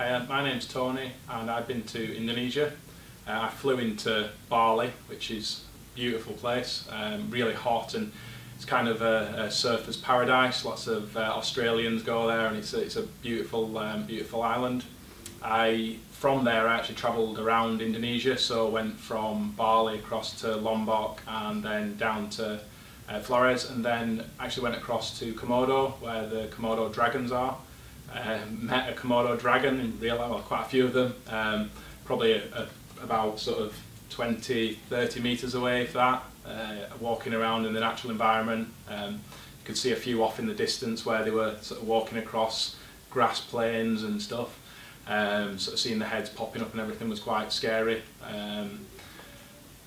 My name's Tony and I've been to Indonesia. I flew into Bali, which is a beautiful place, really hot, and it's kind of a surfer's paradise. Lots of Australians go there, and it's a beautiful, beautiful island. From there I actually travelled around Indonesia, so went from Bali across to Lombok and then down to Flores, and then actually went across to Komodo, where the Komodo dragons are. Met a Komodo dragon in real life, well, quite a few of them, probably about sort of 20-30 metres away if that, walking around in the natural environment. You could see a few off in the distance where they were sort of walking across grass plains and stuff. Sort of seeing the heads popping up and everything was quite scary.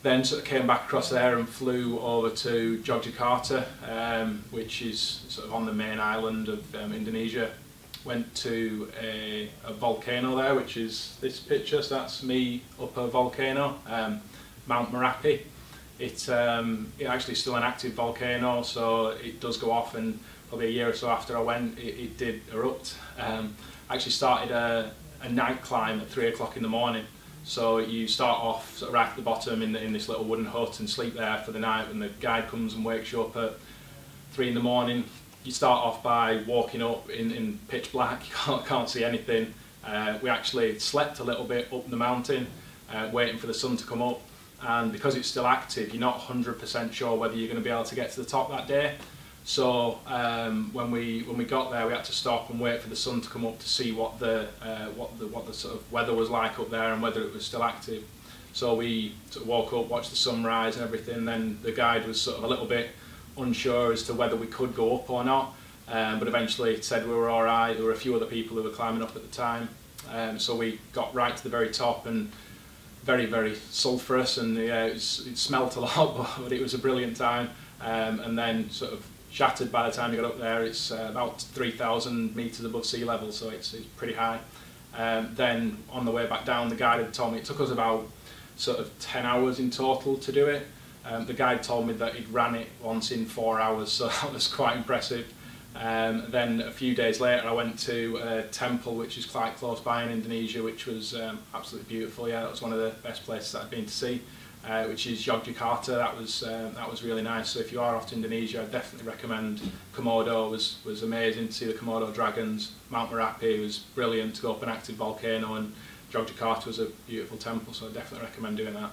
Then sort of came back across there and flew over to Yogyakarta, which is sort of on the main island of Indonesia. Went to a volcano there, which is this picture, so that's me up a volcano, Mount Merapi. It's actually still an active volcano, so it does go off, and probably a year or so after I went, it did erupt. I actually started a night climb at 3 o'clock in the morning. So you start off sort of right at the bottom in this little wooden hut and sleep there for the night, and the guide comes and wakes you up at 3 in the morning. You start off by walking up in pitch black, you can't see anything. We actually slept a little bit up the mountain, waiting for the sun to come up, and because it's still active, you're not 100% sure whether you're going to be able to get to the top that day. So when we got there, we had to stop and wait for the sun to come up to see what the sort of weather was like up there and whether it was still active. So we sort of woke up, watched the sunrise and everything. Then the guide was sort of a little bit unsure as to whether we could go up or not, but eventually said we were all right. There were a few other people who were climbing up at the time, so we got right to the very top, and very, very sulphurous, and it smelt a lot, but it was a brilliant time. And then sort of shattered by the time you got up there. It's about 3,000 metres above sea level, so it's pretty high. Then on the way back down, the guide had told me it took us about sort of 10 hours in total to do it. The guide told me that he'd ran it once in 4 hours, so that was quite impressive. Then a few days later I went to a temple which is quite close by in Indonesia, which was absolutely beautiful. Yeah, that was one of the best places that I've been to see, which is Yogyakarta. That was really nice. So if you are off to Indonesia, I'd definitely recommend Komodo. Was amazing to see the Komodo dragons. Mount Merapi was brilliant to go up an active volcano, and Yogyakarta was a beautiful temple, so I definitely recommend doing that.